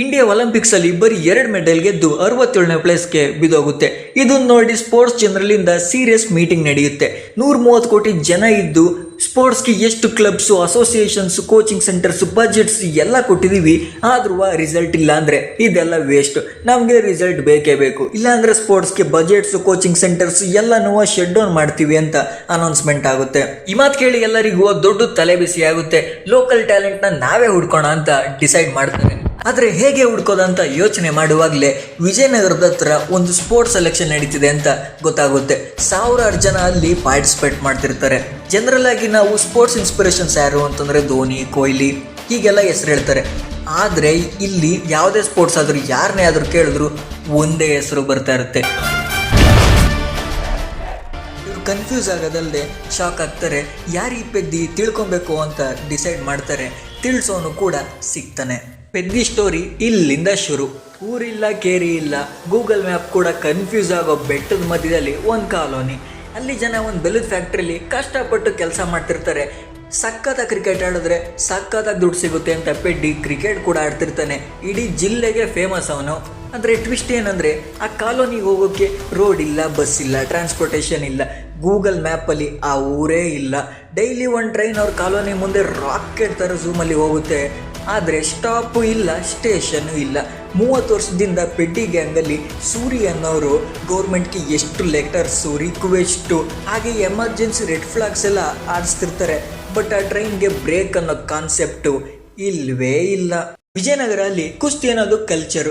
India Olympics ಅಲ್ಲಿ ಬರೀ 2 medal ಗೆದ್ದು 67ನೇ ಪ್ಲೇಸ್ಗೆ ಬಿದ್ದೋಗುತ್ತೆ. ಇದನ್ನ ನೋಡಿ ಸ್ಪೋರ್ಟ್ಸ್ ಜನರಲ್ಲಿಂದ ಸೀರಿಯಸ್ ಮೀಟಿಂಗ್ ನಡೆಯುತ್ತೆ. 130 ಕೋಟಿ ಜನ ಇದ್ದು ಸ್ಪೋರ್ಟ್ಸ್ಗೆ ಎಷ್ಟು clubs, associations, coaching centres, budgets ಎಲ್ಲ ಕೊಟ್ಟಿದೀವಿ, ಆದ್ರೂ ರಿಸಲ್ಟ್ ಇಲ್ಲ ಅಂದ್ರೆ ಇದೆಲ್ಲ ವೇಸ್ಟ್. ನಮ್ಗೆ ರಿಸಲ್ಟ್ ಬೇಕೇ ಬೇಕು, ಇಲ್ಲಾಂದ್ರೆ ಸ್ಪೋರ್ಟ್ಸ್ಗೆ ಬಜೆಟ್ಸ್, ಕೋಚಿಂಗ್ ಸೆಂಟರ್ಸ್ ಎಲ್ಲನೂ ಶಟ್ ಡೌನ್ ಮಾಡ್ತೀವಿ ಅಂತ ಅನೌನ್ಸ್ಮೆಂಟ್ ಆಗುತ್ತೆ. ಈ ಮಾತು ಕೇಳಿ ಎಲ್ಲರಿಗೂ ದೊಡ್ಡ ತಲೆ ಬಿಸಿ ಆಗುತ್ತೆ. ಲೋಕಲ್ ಟ್ಯಾಲೆಂಟ್ ನ ನಾವೇ ಹುಡ್ಕೋಣ ಅಂತ ಡಿಸೈಡ್ ಮಾಡ್ತಾರೆ. ಆದ್ರೆ ಹೇಗೆ ಹುಡ್ಕೋದಂತ ಯೋಚನೆ ಮಾಡುವಾಗಲೇ ವಿಜಯನಗರದ ಹತ್ರ ಒಂದು ಸ್ಪೋರ್ಟ್ಸ್ ಸೆಲೆಕ್ಷನ್ ನಡೀತಿದೆ ಅಂತ ಗೊತ್ತಾಗುತ್ತೆ. ಸಾವಿರಾರು ಜನ ಅಲ್ಲಿ ಪಾರ್ಟಿಸಿಪೇಟ್ ಮಾಡ್ತಿರ್ತಾರೆ. ಜನರಲ್ ಆಗಿ ನಾವು ಸ್ಪೋರ್ಟ್ಸ್ ಇನ್ಸ್ಪಿರೇಷನ್ಸ್ ಯಾರು ಅಂತಂದ್ರೆ ಧೋನಿ, ಕೊಹ್ಲಿ ಹೀಗೆಲ್ಲ ಹೆಸರು ಹೇಳ್ತಾರೆ. ಆದ್ರೆ ಇಲ್ಲಿ ಯಾವುದೇ ಸ್ಪೋರ್ಟ್ಸ್ ಆದ್ರೂ ಯಾರನ್ನೇ ಆದ್ರೂ ಕೇಳಿದ್ರು ಒಂದೇ ಹೆಸರು ಬರ್ತಾ ಇರುತ್ತೆ. ಇವ್ರು ಕನ್ಫ್ಯೂಸ್ ಆಗೋದಲ್ಲದೆ ಶಾಕ್ ಆಗ್ತಾರೆ. ಯಾರು ಈ ಪೆದ್ದಿ ತಿಳ್ಕೊಬೇಕು ಅಂತ ಡಿಸೈಡ್ ಮಾಡ್ತಾರೆ. ತಿಳಿಸೋನು ಕೂಡ ಸಿಗ್ತಾನೆ. ಪೆದ್ದಿ ಸ್ಟೋರಿ ಇಲ್ಲಿಂದ ಶುರು. ಊರಿಲ್ಲ, ಕೇರಿ ಇಲ್ಲ, ಗೂಗಲ್ ಮ್ಯಾಪ್ ಕೂಡ ಕನ್ಫ್ಯೂಸ್ ಆಗೋ ಬೆಟ್ಟದ ಮಧ್ಯದಲ್ಲಿ ಒಂದು ಕಾಲೋನಿ. ಅಲ್ಲಿ ಜನ ಒಂದು ಬೆಲ್ಲದ ಫ್ಯಾಕ್ಟ್ರಿಲಿ ಕಷ್ಟಪಟ್ಟು ಕೆಲಸ ಮಾಡ್ತಿರ್ತಾರೆ. ಸಖತ್ತಾಗಿ ಕ್ರಿಕೆಟ್ ಆಡಿದ್ರೆ ಸಖತ್ತಾಗಿ ದುಡ್ಡು ಸಿಗುತ್ತೆ ಅಂತ ಪೆದ್ದಿ ಕ್ರಿಕೆಟ್ ಕೂಡ ಆಡ್ತಿರ್ತಾನೆ. ಇಡೀ ಜಿಲ್ಲೆಗೆ ಫೇಮಸ್ ಅವನು. ಅಂದರೆ ಟ್ವಿಸ್ಟ್ ಏನಂದರೆ ಆ ಕಾಲೋನಿಗೆ ಹೋಗೋಕ್ಕೆ ರೋಡ್ ಇಲ್ಲ, ಬಸ್ ಇಲ್ಲ, ಟ್ರಾನ್ಸ್ಪೋರ್ಟೇಷನ್ ಇಲ್ಲ, ಗೂಗಲ್ ಮ್ಯಾಪಲ್ಲಿ ಆ ಊರೇ ಇಲ್ಲ. ಡೈಲಿ ಒಂದು ಟ್ರೈನ್ ಅವ್ರ ಕಾಲೋನಿ ಮುಂದೆ ರಾಕೆಟ್ ಥರ ಝೂಮಲ್ಲಿ ಹೋಗುತ್ತೆ. ಆದರೆ ಸ್ಟಾಪು ಇಲ್ಲ, ಸ್ಟೇಷನ್ನು ಇಲ್ಲ. 30 ವರ್ಷದಿಂದ ಪೆಡ್ಡಿ ಗ್ಯಾಂಗಲ್ಲಿ ಸೂರಿ ಅನ್ನೋರು ಗೌರ್ಮೆಂಟ್ಗೆ ಎಷ್ಟು ಲೆಟರ್ಸು, ರಿಕ್ವೆಸ್ಟು, ಹಾಗೆ ಎಮರ್ಜೆನ್ಸಿ ರೆಡ್ ಫ್ಲಾಗ್ಸ್ ಎಲ್ಲ ಆಡಿಸ್ತಿರ್ತಾರೆ. ಬಟ್ ಆ ಟ್ರೈನ್ಗೆ ಬ್ರೇಕ್ ಅನ್ನೋ ಕಾನ್ಸೆಪ್ಟು ಇಲ್ವೇ ಇಲ್ಲ. ವಿಜಯನಗರ ಅಲ್ಲಿ ಕುಸ್ತಿ ಅನ್ನೋದು ಕಲ್ಚರು,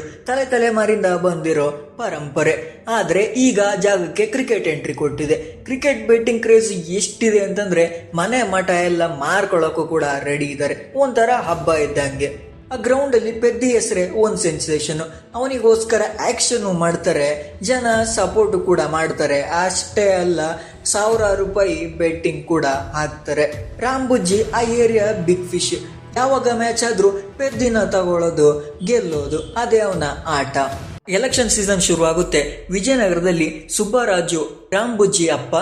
ತಲೆಮಾರಿಂದ ಬಂದಿರೋ ಪರಂಪರೆ. ಆದರೆ ಈಗ ಜಾಗಕ್ಕೆ ಕ್ರಿಕೆಟ್ ಎಂಟ್ರಿ ಕೊಟ್ಟಿದೆ. ಕ್ರಿಕೆಟ್ ಬೆಟ್ಟಿಂಗ್ ಕ್ರೇಜ್ ಎಷ್ಟಿದೆ ಅಂತಂದ್ರೆ ಮನೆ ಮಠ ಎಲ್ಲ ಮಾರ್ಕೊಳ್ಳೋಕ್ಕೂ ಕೂಡ ರೆಡಿ ಇದ್ದಾರೆ. ಒಂಥರ ಹಬ್ಬ ಇದ್ದಂಗೆ. ಆ ಗ್ರೌಂಡಲ್ಲಿ ಪೆದ್ದಿ ಹೆಸರೇ ಒಂದು ಸೆನ್ಸೇಷನ್. ಅವನಿಗೋಸ್ಕರ ಆ್ಯಕ್ಷನ್ನು ಮಾಡ್ತಾರೆ, ಜನ ಸಪೋರ್ಟು ಕೂಡ ಮಾಡ್ತಾರೆ. ಅಷ್ಟೇ ಅಲ್ಲ, ಸಾವಿರಾರು ರೂಪಾಯಿ ಬೆಟ್ಟಿಂಗ್ ಕೂಡ ಹಾಕ್ತಾರೆ. ರಾಂಬುಜ್ಜಿ ಆ ಏರಿಯಾ ಬಿಗ್ ಫಿಶ್. ಯಾವಾಗ ಮ್ಯಾಚ್ ಆದ್ರೂ ಪೆದ್ದಿನ ತಗೊಳ್ಳೋದು, ಗೆಲ್ಲೋದು ಅದೇ ಅವನ ಆಟ. ಎಲೆಕ್ಷನ್ ಸೀಸನ್ ಶುರು ಆಗುತ್ತೆ. ವಿಜಯನಗರದಲ್ಲಿ ಸುಬ್ಬರಾಜು, ರಾಂಬುಜ್ಜಿ ಅಪ್ಪ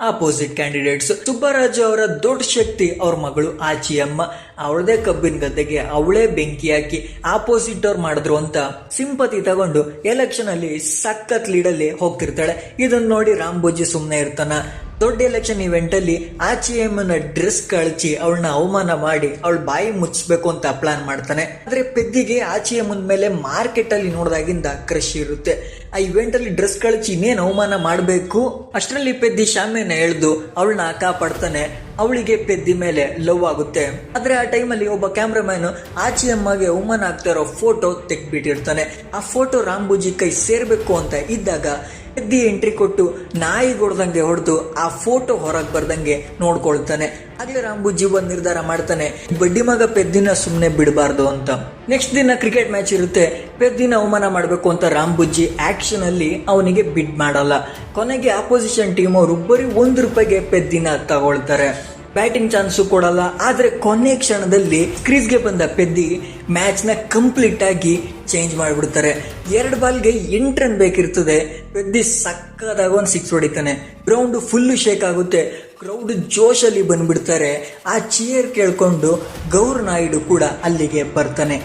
ಆಪೋಸಿಟ್ ಕ್ಯಾಂಡಿಡೇಟ್ಸ್. ಸುಬ್ಬರಾಜು ಅವರ ದೊಡ್ಡ ಶಕ್ತಿ ಅವ್ರ ಮಗಳು ಆಚಿಯಮ್ಮ. ಅವಳದೇ ಕಬ್ಬಿನ ಗದ್ದೆಗೆ ಅವಳೇ ಬೆಂಕಿ ಹಾಕಿ ಆಪೋಸಿಟ್ ಅವ್ರು ಮಾಡಿದ್ರು ಅಂತ ಸಿಂಪತಿ ತಗೊಂಡು ಎಲೆಕ್ಷನ್ ಅಲ್ಲಿ ಸಖತ್ ಲೀಡಲ್ಲಿ ಹೋಗ್ತಿರ್ತಾಳೆ. ಇದನ್ನ ನೋಡಿ ರಾಂಬುಜ್ಜಿ ಸುಮ್ಮನೆ ಇರ್ತಾನ. ದೊಡ್ಡ ಎಲೆಕ್ಷನ್ ಇವೆಂಟ್ ಅಲ್ಲಿ ಆಚಿಯಮ್ಮನ ಡ್ರೆಸ್ ಕಳಚಿ ಅವಳನ್ನ ಅವಮಾನ ಮಾಡಿ ಅವಳ ಬಾಯಿ ಮುಚ್ಚಿಸ್ಬೇಕು ಅಂತ ಪ್ಲಾನ್ ಮಾಡ್ತಾನೆ. ಆದ್ರೆ ಪೆದ್ದಿಗೆ ಆಚಿಯಮ್ಮನ ಮೇಲೆ ಮಾರ್ಕೆಟ್ ಅಲ್ಲಿ ನೋಡಿದಾಗಿಂದ ಕ್ರಶ್ ಇರುತ್ತೆ. ಆ ಇವೆಂಟ್ ಅಲ್ಲಿ ಡ್ರೆಸ್ ಕಳಚಿ ಇನ್ನೇನು ಅವಮಾನ ಮಾಡಬೇಕು. ಅಷ್ಟರಲ್ಲಿ ಪೆದ್ದಿ ಶಾಮಿಯಾನ ಎಳೆದು ಅವಳನ್ನ ಕಾಪಾಡ್ತಾನೆ. ಅವಳಿಗೆ ಪೆದ್ದಿ ಮೇಲೆ ಲವ್ ಆಗುತ್ತೆ. ಆದ್ರೆ ಆ ಟೈಮಲ್ಲಿ ಒಬ್ಬ ಕ್ಯಾಮ್ರಾಮ್ಯಾನ್ ಆಚಿಯಮ್ಮಗೆ ಅವಮಾನ ಆಗ್ತಾ ಇರೋ ಫೋಟೋ ತೆಗ್ಬಿಟ್ಟಿರ್ತಾನೆ. ಆ ಫೋಟೋ ರಾಂಬುಜ್ಜಿ ಕೈ ಸೇರ್ಬೇಕು ಅಂತ ಇದ್ದಾಗ ಪೆದ್ದಿ ಎಂಟ್ರಿ ಕೊಟ್ಟು ನಾಯಿ ಹೊಡೆದಂಗೆ ಹೊಡೆದು ಆ ಫೋಟೋ ಹೊರಗೆ ಬರ್ದಂಗೆ ನೋಡ್ಕೊಳ್ತಾನೆ. ಆಗ್ಲೇ ರಾಂಬುಜ್ಜಿ ಒಂದು ನಿರ್ಧಾರ ಮಾಡ್ತಾನೆ, ಬಡ್ಡಿ ಮಗ ಪೆದ್ದಿನ ಸುಮ್ಮನೆ ಬಿಡಬಾರ್ದು ಅಂತ. ನೆಕ್ಸ್ಟ್ ದಿನ ಕ್ರಿಕೆಟ್ ಮ್ಯಾಚ್ ಇರುತ್ತೆ. ಪೆದ್ದಿನ ಅವಮಾನ ಮಾಡಬೇಕು ಅಂತ ರಾಂಬುಜ್ಜಿ ಆಕ್ಷನ್ ಅಲ್ಲಿ ಅವನಿಗೆ ಬಿಡ್ ಮಾಡಲ್ಲ. ಕೊನೆಗೆ ಆಪೋಸಿಷನ್ ಟೀಮ್ ಅವರು ಬರೀ ₹1 ಪೆದ್ದಿನ ತಗೊಳ್ತಾರೆ. ಬ್ಯಾಟಿಂಗ್ ಚಾನ್ಸು ಕೊಡಲ್ಲ. ಆದ್ರೆ ಕೊನೆ ಕ್ಷಣದಲ್ಲಿ ಕ್ರೀಸ್ಗೆ ಬಂದ ಪೆದ್ದಿ ಮ್ಯಾಚ್ ನ ಕಂಪ್ಲೀಟ್ ಆಗಿ ಚೇಂಜ್ ಮಾಡಿಬಿಡ್ತಾರೆ. 2 ಬಾಲ್ಗೆ 8 ರನ್ ಬೇಕಿರ್ತದೆ. ಪೆದ್ದಿ ಸಕ್ಕದಾಗ ಒಂದು 6 ಹೊಡಿತಾನೆ. ಗ್ರೌಂಡ್ ಫುಲ್ ಶೇಕ್ ಆಗುತ್ತೆ. ಕ್ರೌಡ್ ಜೋಶಲ್ಲಿ ಬಂದ್ಬಿಡ್ತಾರೆ. ಆ ಚೇರ್ ಕೇಳ್ಕೊಂಡು ಗೌರ್ ನಾಯ್ಡು ಕೂಡ ಅಲ್ಲಿಗೆ ಬರ್ತಾನೆ.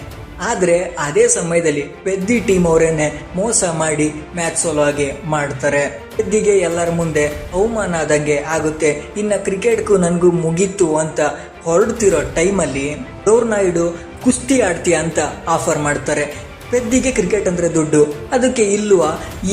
ಆದ್ರೆ ಅದೇ ಸಮಯದಲ್ಲಿ ಪೆದ್ದಿ ಟೀಮ್ ಅವರೇನೆ ಮೋಸ ಮಾಡಿ ಮ್ಯಾಚ್ ಸೋಲೋ ಆಗಿ ಮಾಡ್ತಾರೆ. ಪೆದ್ದಿಗೆ ಎಲ್ಲರ ಮುಂದೆ ಅವಮಾನ ಆದಂಗೆ ಆಗುತ್ತೆ. ಇನ್ನ ಕ್ರಿಕೆಟ್ಗೂ ನನಗೂ ಮುಗೀತು ಅಂತ ಹೊರಡ್ತಿರೋ ಟೈಮಲ್ಲಿ ಗೌರ್ ನಾಯ್ಡು ಕುಸ್ತಿ ಆಡ್ತೀಯ ಅಂತ ಆಫರ್ ಮಾಡ್ತಾರೆ. ಪೆದ್ದಿಗೆ ಕ್ರಿಕೆಟ್ ಅಂದ್ರೆ ದುಡ್ಡು, ಅದಕ್ಕೆ ಇಲ್ವ,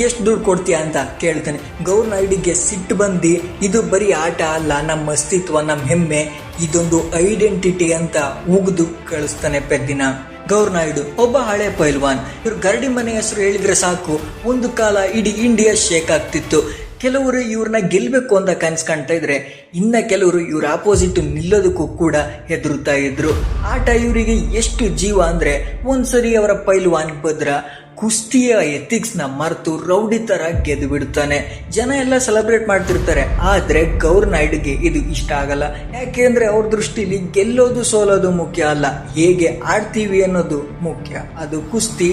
ಎಷ್ಟು ದುಡ್ಡು ಕೊಡ್ತೀಯ ಅಂತ ಕೇಳ್ತಾನೆ. ಗೌರ್ ನಾಯ್ಡಿಗೆ ಸಿಟ್ಟು ಬಂದು, ಇದು ಬರೀ ಆಟ ಅಲ್ಲ, ನಮ್ಮ ಅಸ್ತಿತ್ವ, ನಮ್ಮ ಹೆಮ್ಮೆ, ಇದೊಂದು ಐಡೆಂಟಿಟಿ ಅಂತ ಉಗಿದು ಕಳಿಸ್ತಾನೆ ಪೆದ್ದಿನ. ಗೌರ್ ನಾಯ್ಡು ಒಬ್ಬ ಹಳೆ ಪೈಲ್ವಾನ್. ಇವ್ರು ಗರಡಿ ಮನೆ ಹೆಸರು ಹೇಳಿದ್ರೆ ಸಾಕು, ಒಂದು ಕಾಲ ಇಡೀ ಇಂಡಿಯಾ ಶೇಕ್ ಆಗ್ತಿತ್ತು. ಕೆಲವರು ಇವ್ರನ್ನ ಗೆಲ್ಬೇಕು ಅಂತ ಕನ್ಸ್ ಕಾಣ್ತಾ ಇದ್ರೆ, ಇನ್ನ ಕೆಲವರು ಇವ್ರ ಆಪೋಸಿಟ್ ನಿಲ್ಲೋದಕ್ಕೂ ಕೂಡ ಹೆದರುತ್ತಾ ಇದ್ರು. ಆಟ ಇವರಿಗೆ ಎಷ್ಟು ಜೀವ ಅಂದ್ರೆ ಒಂದ್ಸರಿ ಅವರ ಪೈಲ್ವಾನ್ ಭದ್ರ ಕುಸ್ತಿಯ ಎಥಿಕ್ಸ್ ನ ಮರೆತು ರೌಡಿ ತರ ಗೆದ್ದು ಬಿಡ್ತಾನೆ. ಜನ ಎಲ್ಲ ಸೆಲೆಬ್ರೇಟ್ ಮಾಡ್ತಿರ್ತಾರೆ. ಆದ್ರೆ ಗೌರ್ ನಾಯ್ಡುಗೆ ಇದು ಇಷ್ಟ ಆಗಲ್ಲ. ಯಾಕೆಂದ್ರೆ ಅವ್ರ ದೃಷ್ಟಿಲಿ ಗೆಲ್ಲೋದು ಸೋಲೋದು ಮುಖ್ಯ ಅಲ್ಲ, ಹೇಗೆ ಆಡ್ತೀವಿ ಅನ್ನೋದು ಮುಖ್ಯ. ಅದು ಕುಸ್ತಿ,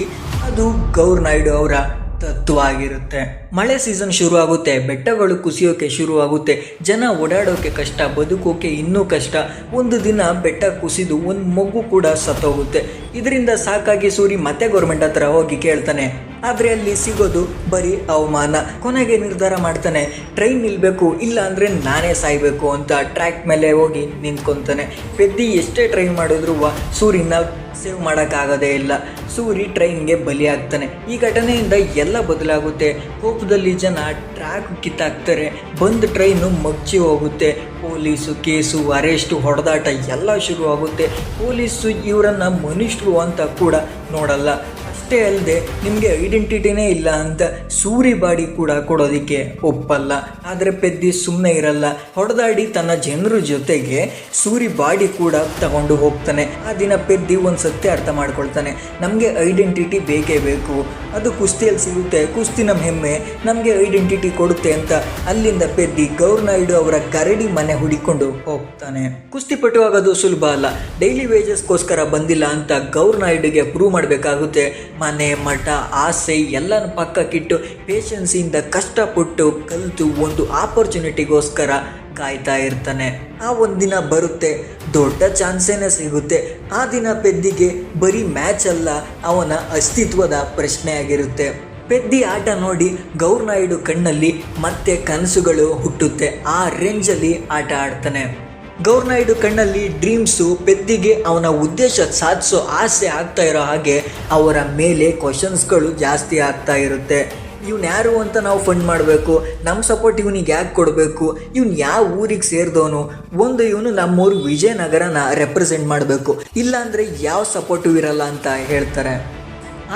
ಅದು ಗೌರ್ ನಾಯ್ಡು ಅವರ ತತ್ವ ಆಗಿರುತ್ತೆ. ಮಳೆ ಸೀಸನ್ ಶುರು ಆಗುತ್ತೆ. ಬೆಟ್ಟಗಳು ಕುಸಿಯೋಕೆ ಶುರು ಆಗುತ್ತೆ. ಜನ ಓಡಾಡೋಕೆ ಕಷ್ಟ, ಬದುಕೋಕೆ ಇನ್ನೂ ಕಷ್ಟ. ಒಂದು ದಿನ ಬೆಟ್ಟ ಕುಸಿದು ಒಂದು ಮಗು ಕೂಡ ಸತ್ತೋಗುತ್ತೆ. ಇದರಿಂದ ಸಾಕಾಗಿ ಸೂರಿ ಮತ್ತೆ ಗೌರ್ಮೆಂಟ್ ಹತ್ರ ಹೋಗಿ ಕೇಳ್ತಾನೆ. ಆದರೆ ಅಲ್ಲಿ ಸಿಗೋದು ಬರೀ ಅವಮಾನ. ಕೊನೆಗೆ ನಿರ್ಧಾರ ಮಾಡ್ತಾನೆ, ಟ್ರೈನ್ ನಿಲ್ಬೇಕು, ಇಲ್ಲ ಅಂದರೆ ನಾನೇ ಸಾಯ್ಬೇಕು ಅಂತ ಟ್ರ್ಯಾಕ್ ಮೇಲೆ ಹೋಗಿ ನಿಂತ್ಕೊತಾನೆ. ಪೆದ್ದಿ ಎಷ್ಟೇ ಟ್ರೈ ಮಾಡಿದ್ರು ಸೂರಿನ ಸೇವ್ ಮಾಡೋಕ್ಕಾಗೋದೇ ಇಲ್ಲ. ಸೂರಿ ಟ್ರೈನ್ಗೆ ಬಲಿಯಾಗ್ತಾನೆ. ಈ ಘಟನೆಯಿಂದ ಎಲ್ಲ ಬದಲಾಗುತ್ತೆ. ಕೋಪದಲ್ಲಿ ಜನ ಟ್ರ್ಯಾಕ್ ಕಿತ್ತಾಕ್ತಾರೆ. ಬಂದು ಟ್ರೈನು ಮಗ್ಚಿ ಹೋಗುತ್ತೆ. ಪೊಲೀಸು ಕೇಸು ಅರೆಸ್ಟು ಹೊಡೆದಾಟ ಎಲ್ಲ ಶುರುವಾಗುತ್ತೆ. ಪೊಲೀಸು ಇವರನ್ನು ಮನುಷ್ಯರು ಅಂತ ಕೂಡ ನೋಡಲ್ಲ. ಅಷ್ಟೇ ಅಲ್ಲದೆ ನಿಮಗೆ ಐಡೆಂಟಿಟಿನೇ ಇಲ್ಲ ಅಂತ ಸೂರಿ ಬಾಡಿ ಕೂಡ ಕೊಡೋದಕ್ಕೆ ಒಪ್ಪಲ್ಲ. ಆದರೆ ಪೆದ್ದಿ ಸುಮ್ಮನೆ ಇರಲ್ಲ. ಹೊಡೆದಾಡಿ ತನ್ನ ಜನರ ಜೊತೆಗೆ ಸೂರಿ ಬಾಡಿ ಕೂಡ ತಗೊಂಡು ಹೋಗ್ತಾನೆ. ಆ ದಿನ ಪೆದ್ದಿ ಒಂದು ಸತ್ಯ ಅರ್ಥ ಮಾಡ್ಕೊಳ್ತಾನೆ, ನಮಗೆ ಐಡೆಂಟಿಟಿ ಬೇಕೇ ಬೇಕು, ಅದು ಕುಸ್ತಿಯಲ್ಲಿ ಸಿಗುತ್ತೆ, ಕುಸ್ತಿ ನಮ್ಮ ಹೆಮ್ಮೆ, ನಮಗೆ ಐಡೆಂಟಿಟಿ ಕೊಡುತ್ತೆ ಅಂತ ಅಲ್ಲಿಂದ ಪೆದ್ದಿ ಗೌರ್ನಾಯ್ಡು ಅವರ ಗರಡಿ ಮನೆ ಹುಡಿಕೊಂಡು ಹೋಗ್ತಾನೆ. ಕುಸ್ತಿ ಪಟು ಆಗೋದು ಸುಲಭ ಅಲ್ಲ. ಡೈಲಿ ವೇಜಸ್ಗೋಸ್ಕರ ಬಂದಿಲ್ಲ ಅಂತ ಗೌರ್ನಾಯ್ಡುಗೆ ಪ್ರೂವ್ ಮಾಡಬೇಕಾಗುತ್ತೆ. ಮನೆ ಮಠ ಆಸೆ ಎಲ್ಲನ ಪಕ್ಕಕ್ಕಿಟ್ಟು ಪೇಷನ್ಸಿಂದ ಕಷ್ಟಪಟ್ಟು ಕಲಿತು ಒಂದು ಆಪರ್ಚುನಿಟಿಗೋಸ್ಕರ ಕಾಯ್ತಾ ಇರ್ತಾನೆ. ಆ ಒಂದಿನ ಬರುತ್ತೆ, ದೊಡ್ಡ ಚಾನ್ಸೇನೆ ಸಿಗುತ್ತೆ. ಆ ದಿನ ಪೆದ್ದಿಗೆ ಬರೀ ಮ್ಯಾಚ್ ಅಲ್ಲ, ಅವನ ಅಸ್ತಿತ್ವದ ಪ್ರಶ್ನೆ ಆಗಿರುತ್ತೆ. ಪೆದ್ದಿ ಆಟ ನೋಡಿ ಗೌರ್ನಾಯ್ಡು ಕಣ್ಣಲ್ಲಿ ಮತ್ತೆ ಕನಸುಗಳು ಹುಟ್ಟುತ್ತೆ. ಆ ರೇಂಜಲ್ಲಿ ಆಟ ಆಡ್ತಾನೆ. ಗೌರ್ನಾಯ್ಡು ಕಣ್ಣಲ್ಲಿ ಡ್ರೀಮ್ಸು, ಪೆದ್ದಿಗೆ ಅವನ ಉದ್ದೇಶ ಸಾಧಿಸೋ ಆಸೆ ಆಗ್ತಾ ಇರೋ ಹಾಗೆ ಅವರ ಮೇಲೆ ಕ್ವಶನ್ಸ್ಗಳು ಜಾಸ್ತಿ ಆಗ್ತಾ ಇರುತ್ತೆ. ಇವ್ನು ಯಾರು ಅಂತ ನಾವು ಫಂಡ್ ಮಾಡಬೇಕು, ನಮ್ಮ ಸಪೋರ್ಟ್ ಇವನಿಗೆ ಯಾಕೆ ಕೊಡಬೇಕು, ಇವ್ನು ಯಾವ ಊರಿಗೆ ಸೇರಿದವನು, ಒಂದು ಇವನು ನಮ್ಮೂರು ವಿಜಯನಗರನ ರೆಪ್ರೆಸೆಂಟ್ ಮಾಡಬೇಕು, ಇಲ್ಲಾಂದರೆ ಯಾವ ಸಪೋರ್ಟು ಇರಲ್ಲ ಅಂತ ಹೇಳ್ತಾರೆ.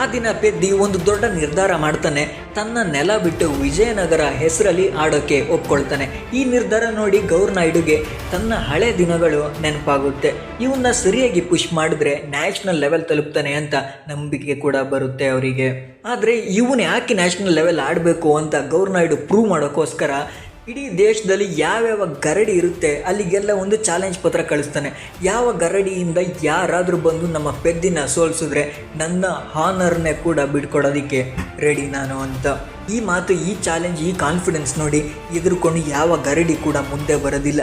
ಆ ದಿನ ಪೆದ್ದಿ ಒಂದು ದೊಡ್ಡ ನಿರ್ಧಾರ ಮಾಡ್ತಾನೆ. ತನ್ನ ನೆಲ ಬಿಟ್ಟು ವಿಜಯನಗರ ಹೆಸರಲ್ಲಿ ಆಡೋಕ್ಕೆ ಒಪ್ಕೊಳ್ತಾನೆ. ಈ ನಿರ್ಧಾರ ನೋಡಿ ಗೌರ್ನಾಯ್ಡುಗೆ ತನ್ನ ಹಳೆ ದಿನಗಳು ನೆನಪಾಗುತ್ತೆ. ಇವನ್ನ ಸರಿಯಾಗಿ ಪುಷ್ ಮಾಡಿದ್ರೆ ನ್ಯಾಷನಲ್ ಲೆವೆಲ್ ತಲುಪ್ತಾನೆ ಅಂತ ನಂಬಿಕೆ ಕೂಡ ಬರುತ್ತೆ ಅವರಿಗೆ. ಆದರೆ ಇವನು ಯಾಕೆ ನ್ಯಾಷನಲ್ ಲೆವೆಲ್ ಆಡಬೇಕು ಅಂತ ಗೌರ್ನಾಯ್ಡು ಪ್ರೂವ್ ಮಾಡೋಕ್ಕೋಸ್ಕರ ಇಡೀ ದೇಶದಲ್ಲಿ ಯಾವ್ಯಾವ ಗರಡಿ ಇರುತ್ತೆ ಅಲ್ಲಿಗೆಲ್ಲ ಒಂದು ಚಾಲೆಂಜ್ ಪತ್ರ ಕಳಿಸ್ತಾನೆ. ಯಾವ ಗರಡಿಯಿಂದ ಯಾರಾದರೂ ಬಂದು ನಮ್ಮ ಪೆದ್ದಿನ ಸೋಲಿಸಿದ್ರೆ ನನ್ನ ಹಾನರ್ನೇ ಕೂಡ ಬಿಟ್ಕೊಡೋದಕ್ಕೆ ರೆಡಿ ನಾನು ಅಂತ. ಈ ಮಾತು, ಈ ಚಾಲೆಂಜ್, ಈ ಕಾನ್ಫಿಡೆನ್ಸ್ ನೋಡಿ ಎದುರುಕೊಂಡು ಯಾವ ಗರಡಿ ಕೂಡ ಮುಂದೆ ಬರೋದಿಲ್ಲ.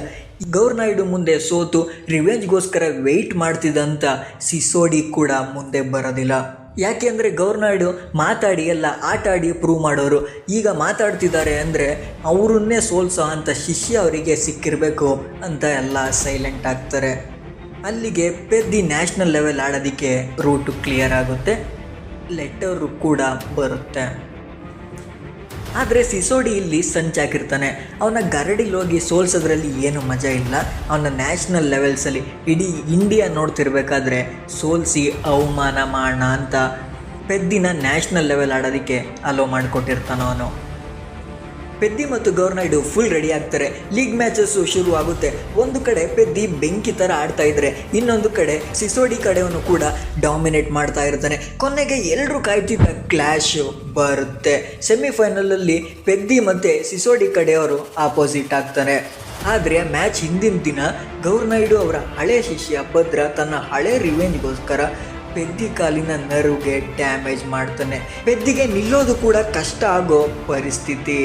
ಗೌರ್ನಾಯ್ಡು ಮುಂದೆ ಸೋತು ರಿವೆಂಜ್ಗೋಸ್ಕರ ವೆಯ್ಟ್ ಮಾಡ್ತಿದ್ದಂಥ ಸಿಸೋಡಿ ಕೂಡ ಮುಂದೆ ಬರೋದಿಲ್ಲ. ಯಾಕೆ ಅಂದರೆ ಗೌರ್ನಾಯ್ಡು ಮಾತಾಡಿ ಎಲ್ಲ ಆಟ ಆಡಿ ಪ್ರೂವ್ ಮಾಡೋರು. ಈಗ ಮಾತಾಡ್ತಿದ್ದಾರೆ ಅಂದರೆ ಅವರನ್ನೇ ಸೋಲ್ಸೋ ಅಂತ ಶಿಷ್ಯ ಅವರಿಗೆ ಸಿಕ್ಕಿರಬೇಕು ಅಂತ ಎಲ್ಲ ಸೈಲೆಂಟ್ ಆಗ್ತಾರೆ. ಅಲ್ಲಿಗೆ ಪೆದ್ದಿ ನ್ಯಾಷನಲ್ ಲೆವೆಲ್ ಆಡೋದಕ್ಕೆ ರೂಟು ಕ್ಲಿಯರ್ ಆಗುತ್ತೆ, ಲೆಟರು ಕೂಡ ಬರುತ್ತೆ. ಆದರೆ ಸಿಸೋಡಿ ಇಲ್ಲಿ ಸಂಚಾಕಿರ್ತಾನೆ. ಅವನ ಗರಡಿಲಿ ಹೋಗಿ ಸೋಲ್ಸೋದ್ರಲ್ಲಿ ಏನು ಮಜಾ ಇಲ್ಲ. ಅವನ ನ್ಯಾಷನಲ್ ಲೆವೆಲ್ಸಲ್ಲಿ ಇಡೀ ಇಂಡಿಯಾ ನೋಡ್ತಿರ್ಬೇಕಾದ್ರೆ ಸೋಲಿಸಿ ಅವಮಾನ ಮಾಡೋಣ ಅಂತ ಪೆದ್ದಿನ ನ್ಯಾಷನಲ್ ಲೆವೆಲ್ ಆಡೋದಕ್ಕೆ ಅಲೋ ಮಾಡಿಕೊಟ್ಟಿರ್ತಾನೆ ಅವನು. ಪೆದ್ದಿ ಮತ್ತು ಗೌರ್ನಾಯ್ಡು ಫುಲ್ ರೆಡಿ ಆಗ್ತಾರೆ. ಲೀಗ್ ಮ್ಯಾಚಸ್ಸು ಶುರು ಆಗುತ್ತೆ. ಒಂದು ಕಡೆ ಪೆದ್ದಿ ಬೆಂಕಿ ಥರ ಆಡ್ತಾ ಇದ್ರೆ, ಇನ್ನೊಂದು ಕಡೆ ಸಿಸೋಡಿ ಕಡೆಯವನು ಕೂಡ ಡಾಮಿನೇಟ್ ಮಾಡ್ತಾ ಇರ್ತಾನೆ. ಕೊನೆಗೆ ಎಲ್ಲರೂ ಕಾಯ್ತಿದ್ದ ಕ್ಲಾಶು ಬರುತ್ತೆ. ಸೆಮಿಫೈನಲಲ್ಲಿ ಪೆದ್ದಿ ಮತ್ತು ಸಿಸೋಡಿ ಕಡೆಯವರು ಆಪೋಸಿಟ್ ಆಗ್ತಾರೆ. ಆದರೆ ಮ್ಯಾಚ್ ಹಿಂದಿನ ದಿನ ಗೌರ್ನಾಯ್ಡು ಅವರ ಹಳೆ ಶಿಷ್ಯ ಭದ್ರ ತನ್ನ ಹಳೆ ರಿವೆಂಜ್ಗೋಸ್ಕರ ಪೆದ್ದಿ ಕಾಲಿನ ನರ್ವ್ಗೆ ಡ್ಯಾಮೇಜ್ ಮಾಡ್ತಾನೆ. ಪೆದ್ದಿಗೆ ನಿಲ್ಲೋದು ಕೂಡ ಕಷ್ಟ ಆಗೋ ಪರಿಸ್ಥಿತಿ.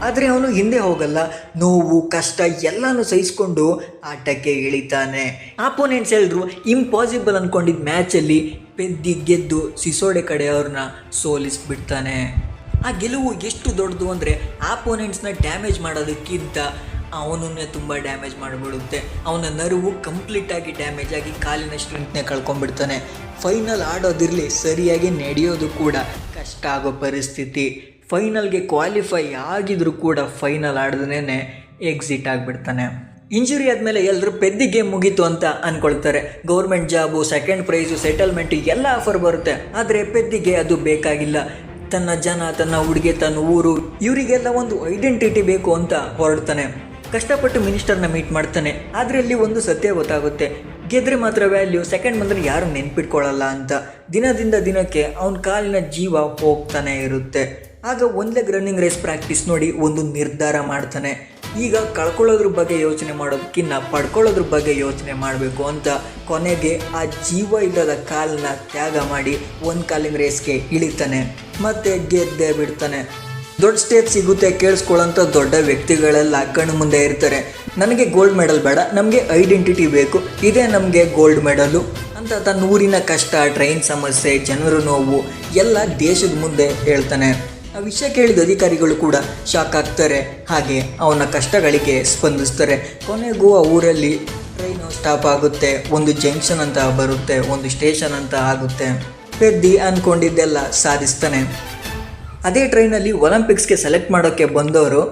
ಆದರೆ ಅವನು ಹಿಂದೆ ಹೋಗಲ್ಲ. ನೋವು ಕಷ್ಟ ಎಲ್ಲನೂ ಸಹಿಸ್ಕೊಂಡು ಆಟಕ್ಕೆ ಇಳಿತಾನೆ. ಆಪೋನೆಂಟ್ಸ್ ಎಲ್ಲರೂ ಇಂಪಾಸಿಬಲ್ ಅಂದ್ಕೊಂಡಿದ್ದ ಮ್ಯಾಚಲ್ಲಿ ಪೆದ್ದಿ ಗೆದ್ದು ಸಿಸೋಡೆ ಕಡೆಯವ್ರನ್ನ ಸೋಲಿಸ್ಬಿಡ್ತಾನೆ. ಆ ಗೆಲುವು ಎಷ್ಟು ದೊಡ್ಡದು ಅಂದರೆ ಆಪೋನೆಂಟ್ಸ್ನ ಡ್ಯಾಮೇಜ್ ಮಾಡೋದಕ್ಕಿಂತ ಅವನನ್ನೇ ತುಂಬ ಡ್ಯಾಮೇಜ್ ಮಾಡಿಬಿಡುತ್ತೆ. ಅವನ ನರ್ವು ಕಂಪ್ಲೀಟಾಗಿ ಡ್ಯಾಮೇಜ್ ಆಗಿ ಕಾಲಿನ ಸ್ಟ್ರೆಂತ್ನೇ ಕಳ್ಕೊಂಡ್ಬಿಡ್ತಾನೆ. ಫೈನಲ್ ಆಡೋದಿರಲಿ, ಸರಿಯಾಗಿ ನಡೆಯೋದು ಕೂಡ ಕಷ್ಟ ಆಗೋ ಪರಿಸ್ಥಿತಿ. ಫೈನಲ್ಗೆ ಕ್ವಾಲಿಫೈ ಆಗಿದ್ರೂ ಕೂಡ ಫೈನಲ್ ಆಡ್ದೇ ಎಕ್ಸಿಟ್ ಆಗಿಬಿಡ್ತಾನೆ. ಇಂಜುರಿ ಆದಮೇಲೆ ಎಲ್ಲರೂ ಪೆದ್ದಿ ಗೇಮ್ ಮುಗೀತು ಅಂತ ಅಂದ್ಕೊಳ್ತಾರೆ. Government job, second prize, settlement ಎಲ್ಲ ಆಫರ್ ಬರುತ್ತೆ. ಆದರೆ ಪೆದ್ದಿಗೆ ಅದು ಬೇಕಾಗಿಲ್ಲ. ತನ್ನ ಜನ, ತನ್ನ ಹುಡುಗಿ, ತನ್ನ ಊರು, ಇವರಿಗೆಲ್ಲ ಒಂದು ಐಡೆಂಟಿಟಿ ಬೇಕು ಅಂತ ಹೊರಡ್ತಾನೆ. ಕಷ್ಟಪಟ್ಟು ಮಿನಿಸ್ಟರ್ನ ಮೀಟ್ ಮಾಡ್ತಾನೆ. ಆದರೆ ಅಲ್ಲಿ ಒಂದು ಸತ್ಯ ಗೊತ್ತಾಗುತ್ತೆ, ಗೆದ್ರೆ ಮಾತ್ರ ವ್ಯಾಲ್ಯೂ, ಸೆಕೆಂಡ್ ಬಂದರೆ ಯಾರು ನೆನ್ಪಿಟ್ಕೊಳ್ಳಲ್ಲ ಅಂತ. ದಿನದಿಂದ ದಿನಕ್ಕೆ ಅವನ ಕಾಲಿನ ಜೀವ ಹೋಗ್ತಾನೆ ಇರುತ್ತೆ. ಆಗ ಒಂದು ಲೆಗ್ ರನ್ನಿಂಗ್ ರೇಸ್ ಪ್ರಾಕ್ಟೀಸ್ ನೋಡಿ ಒಂದು ನಿರ್ಧಾರ ಮಾಡ್ತಾನೆ. ಈಗ ಕಳ್ಕೊಳ್ಳೋದ್ರ ಬಗ್ಗೆ ಯೋಚನೆ ಮಾಡೋದಕ್ಕಿಂತ ಪಡ್ಕೊಳ್ಳೋದ್ರ ಬಗ್ಗೆ ಯೋಚನೆ ಮಾಡಬೇಕು ಅಂತ ಕೊನೆಗೆ ಆ ಜೀವ ಇಲ್ಲದ ಕಾಲನ್ನ ತ್ಯಾಗ ಮಾಡಿ ಒಂದು ಕಾಲಿನ ರೇಸ್ಗೆ ಇಳಿತಾನೆ. ಮತ್ತೆ ಗೆದ್ದೇ ಬಿಡ್ತಾನೆ. ದೊಡ್ಡ ಸ್ಟೇಜ್ ಸಿಗುತ್ತೆ, ಕೇಳಿಸ್ಕೊಳ್ಳೋಂಥ ದೊಡ್ಡ ವ್ಯಕ್ತಿಗಳೆಲ್ಲ ಕಣ್ಣು ಮುಂದೆ ಇರ್ತಾರೆ. ನನಗೆ ಗೋಲ್ಡ್ ಮೆಡಲ್ ಬೇಡ, ನಮಗೆ ಐಡೆಂಟಿಟಿ ಬೇಕು, ಇದೇ ನಮಗೆ ಗೋಲ್ಡ್ ಮೆಡಲು ಅಂತ ತನ್ನ ಊರಿನ ಕಷ್ಟ, ಟ್ರೈನ್ ಸಮಸ್ಯೆ, ಜನರ ನೋವು ಎಲ್ಲ ದೇಶದ ಮುಂದೆ ಹೇಳ್ತಾನೆ. ಆ ವಿಷಯ ಕೇಳಿದ ಅಧಿಕಾರಿಗಳು ಕೂಡ ಶಾಕ್ ಆಗ್ತಾರೆ, ಹಾಗೆ ಅವನ ಕಷ್ಟಗಳಿಗೆ ಸ್ಪಂದಿಸ್ತಾರೆ. ಕೊನೆಗೂ ಆ ಊರಲ್ಲಿ ಟ್ರೈನು ಸ್ಟಾಪ್ ಆಗುತ್ತೆ, ಒಂದು ಜಂಕ್ಷನ್ ಅಂತ ಬರುತ್ತೆ, ಒಂದು ಸ್ಟೇಷನ್ ಅಂತ ಆಗುತ್ತೆ. ಪೆದ್ದಿ ಅಂದ್ಕೊಂಡಿದ್ದೆಲ್ಲ ಸಾಧಿಸ್ತಾನೆ. ಅದೇ ಟ್ರೈನಲ್ಲಿ ಒಲಿಂಪಿಕ್ಸ್ಗೆ ಸೆಲೆಕ್ಟ್ ಮಾಡೋಕ್ಕೆ ಬಂದವರು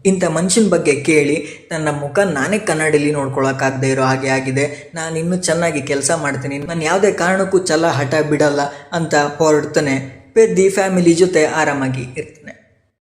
ಇಂಥ ಮನುಷ್ಯನ ಬಗ್ಗೆ ಕೇಳಿ ನನ್ನ ಮುಖ ನಾನೇ ಕನ್ನಡಿಲಿ ನೋಡ್ಕೊಳಕ್ಕಾಗದೇ ಇರೋ ಹಾಗೆ ಆಗಿದೆ, ನಾನು ಇನ್ನೂ ಚೆನ್ನಾಗಿ ಕೆಲಸ ಮಾಡ್ತೀನಿ, ನಾನು ಯಾವುದೇ ಕಾರಣಕ್ಕೂ ಛಲ ಹಠ ಬಿಡಲ್ಲ ಅಂತ ಹೊರಡ್ತಾನೆ. ಪೆದ್ದಿ ಫ್ಯಾಮಿಲಿ ಜೊತೆ ಆರಾಮಾಗಿ ಇರ್ತಾನೆ.